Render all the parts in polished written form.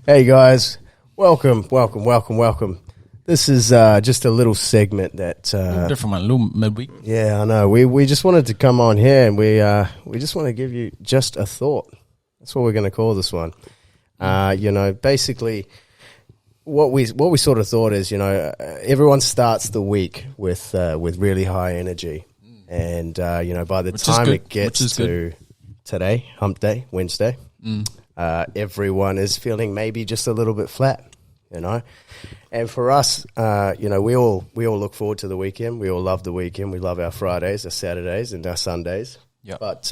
Hey guys, welcome. This is just a little segment that Different one, a little midweek. yeah, I know. We just wanted to come on here and we just want to give you just a thought. That's what we're going to call this one. Basically what we sort of thought is, everyone starts the week with really high energy, and by the time it gets to today, hump day, Wednesday, everyone is feeling maybe just a little bit flat, And for us, we all look forward to the weekend. We all love the weekend. We love our Fridays, our Saturdays, and our Sundays. Yep. But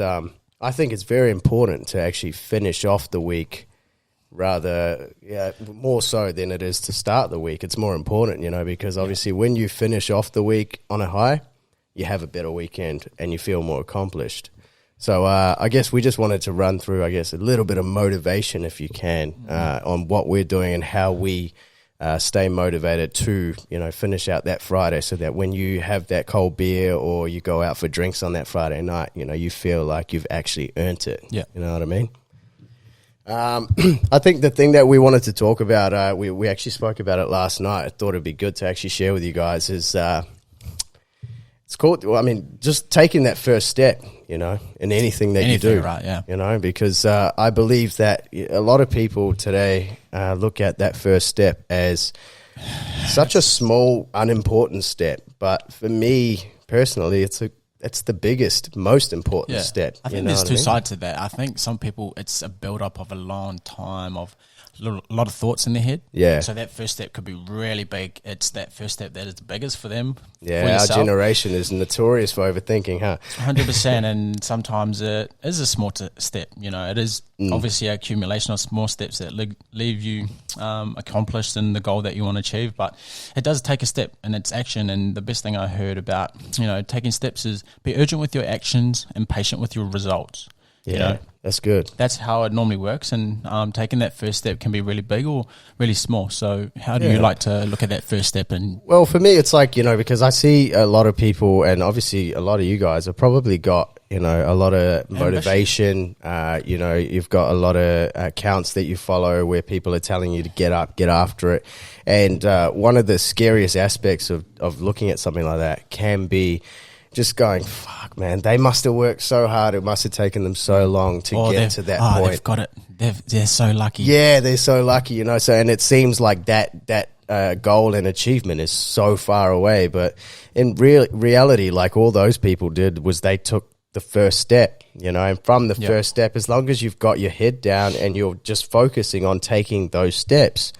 I think it's very important to actually finish off the week more so than it is to start the week. It's more important, because obviously when you finish off the week on a high, you have a better weekend and you feel more accomplished. So I guess we just wanted to run through, a little bit of motivation, if you can, on what we're doing and how we stay motivated to, finish out that Friday, so that when you have that cold beer or you go out for drinks on that Friday night, you feel like you've actually earned it. Yeah. You know what I mean? I think the thing that we wanted to talk about, we actually spoke about it last night. I thought it'd be good to actually share with you guys is it's called, just taking that first step, in anything that you do. Right, yeah. Because I believe that a lot of people today look at that first step as such a small, unimportant step. But for me personally, it's the biggest, most important step. I think there's two sides to that. I think some people, it's a build-up of a long time of a lot of thoughts in their head. Yeah. So that first step could be really big. It's that first step that is the biggest for them. Yeah, our generation is notorious for overthinking, huh? 100%, and sometimes it is a small step. It is obviously an accumulation of small steps that leave you accomplished in the goal that you want to achieve. But it does take a step, and it's action. And the best thing I heard about, taking steps is be urgent with your actions and patient with your results. Yeah, that's good. That's how it normally works, and taking that first step can be really big or really small. So how do you like to look at that first step? And well, for me, it's like, because I see a lot of people, and obviously a lot of you guys have probably got, a lot of motivation. You've got a lot of accounts that you follow where people are telling you to get up, get after it. And one of the scariest aspects of looking at something like that can be just going, fuck, man, they must have worked so hard. It must have taken them so long to get to that point. They've got it. They're so lucky. Yeah, they're so lucky, So, and it seems like that goal and achievement is so far away. But in reality, like all those people did was they took the first step, and from the first step, as long as you've got your head down and you're just focusing on taking those steps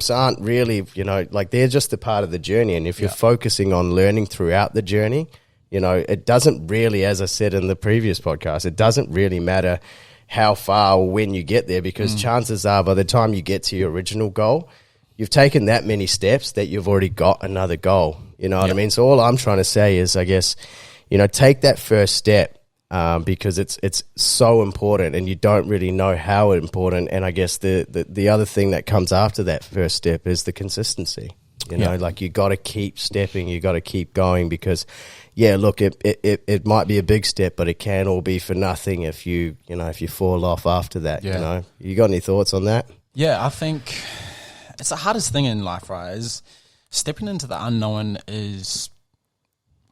aren't really, they're just a part of the journey. And if you're focusing on learning throughout the journey, it doesn't really, as I said in the previous podcast, it doesn't really matter how far or when you get there, because chances are by the time you get to your original goal, you've taken that many steps that you've already got another goal. You know what I mean? So all I'm trying to say is, I guess, take that first step. Because it's so important, and you don't really know how important. And I guess the other thing that comes after that first step is the consistency. Like you got to keep stepping, you got to keep going, because look, it might be a big step, but it can all be for nothing if you fall off after that. You got any thoughts on that? Yeah, I think it's the hardest thing in life, right? Is stepping into the unknown is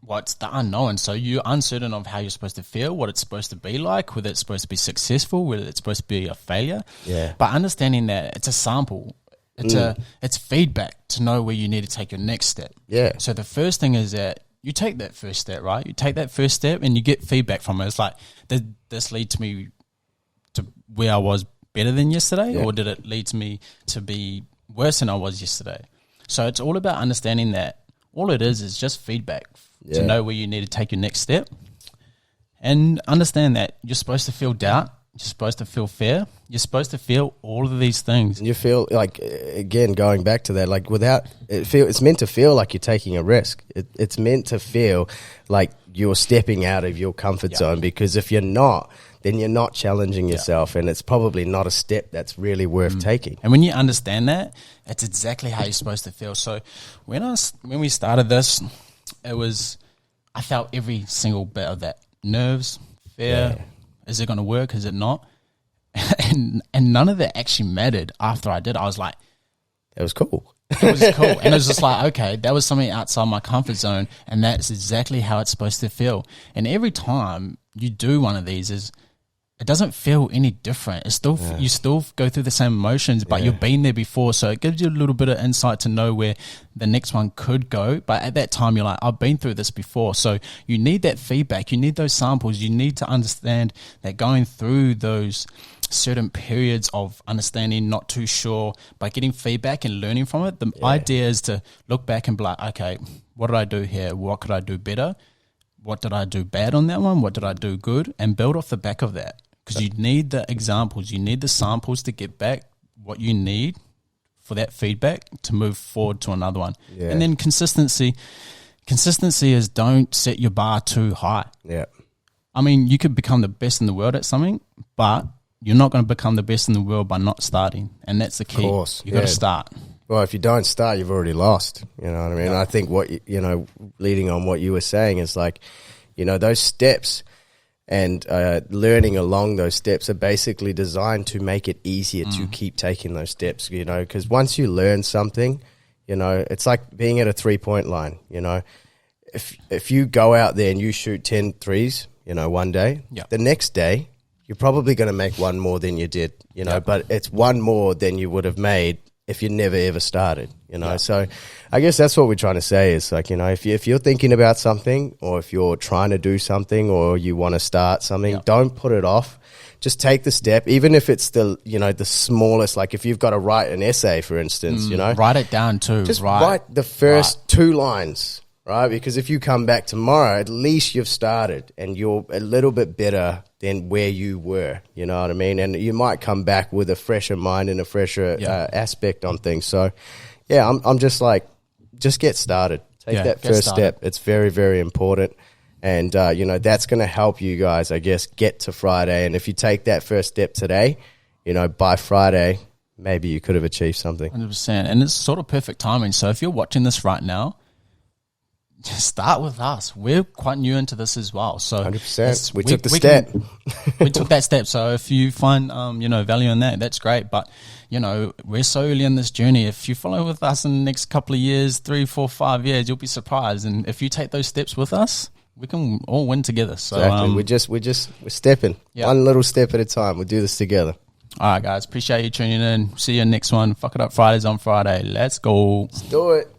what's the unknown. So you're uncertain of how you're supposed to feel, what it's supposed to be like, whether it's supposed to be successful, whether it's supposed to be a failure. Yeah. But understanding that it's a sample, it's feedback to know where you need to take your next step. Yeah. So the first thing is that you take that first step, right? You take that first step and you get feedback from it. It's like, did this lead to me to where I was better than yesterday, or did it lead to me to be worse than I was yesterday? So it's all about understanding that all it is just feedback to know where you need to take your next step, and understand that you're supposed to feel doubt, you're supposed to feel fear, you're supposed to feel all of these things. You feel like, again, going back to that, like it's meant to feel like you're taking a risk. It's meant to feel like you're stepping out of your comfort zone, because if you're not, then you're not challenging yourself, and it's probably not a step that's really worth taking. And when you understand that, it's exactly how you're supposed to feel. So when we started this, I felt every single bit of that. Nerves, fear, is it going to work, is it not? and none of that actually mattered after I did. I was like, It was cool. it was cool. And it was just like, okay, that was something outside my comfort zone, and that's exactly how it's supposed to feel. And every time you do one of these, it doesn't feel any different. It's still you still go through the same emotions, but you've been there before, so it gives you a little bit of insight to know where the next one could go. But at that time, you're like, I've been through this before, so you need that feedback. You need those samples. You need to understand that going through those certain periods of understanding, not too sure, but getting feedback and learning from it. The idea is to look back and be like, okay, what did I do here? What could I do better? What did I do bad on that one? What did I do good? And build off the back of that. Because you need the examples, you need the samples to get back what you need for that feedback to move forward to another one. Yeah. And then consistency is don't set your bar too high. Yeah. I mean, you could become the best in the world at something, but you're not going to become the best in the world by not starting. And that's the key. Of course. You got to start. Well, if you don't start, you've already lost. You know what I mean? I think what, leading on what you were saying is like, those steps and learning along those steps are basically designed to make it easier to keep taking those steps, because once you learn something, it's like being at a 3-point line, If you go out there and you shoot 10 threes, one day, the next day, you're probably going to make one more than you did, but it's one more than you would have made if you never ever started, So I guess that's what we're trying to say is like, if you're thinking about something, or if you're trying to do something, or you want to start something, don't put it off. Just take the step, even if it's the smallest. Like if you've got to write an essay, for instance, write it down too. Just write the first 2 lines, right? Because if you come back tomorrow, at least you've started and you're a little bit better than where you were, you know what I mean? And you might come back with a fresher mind and a fresher aspect on things. So, I'm just like, just get started. Take that first step. It's very, very important. And, that's going to help you guys, I guess, get to Friday. And if you take that first step today, by Friday, maybe you could have achieved something. 100%. And it's sort of perfect timing. So if you're watching this right now, start with us. We're quite new into this as well. So 100%. We took the step. We took that step. So if you find, value in that, that's great. But, we're so early in this journey. If you follow with us in the next couple of years, 3, 4, 5 years, you'll be surprised. And if you take those steps with us, we can all win together. So exactly. We're stepping one little step at a time. We'll do this together. All right, guys. Appreciate you tuning in. See you next one. Fuck It Up Fridays on Friday. Let's go. Let's do it.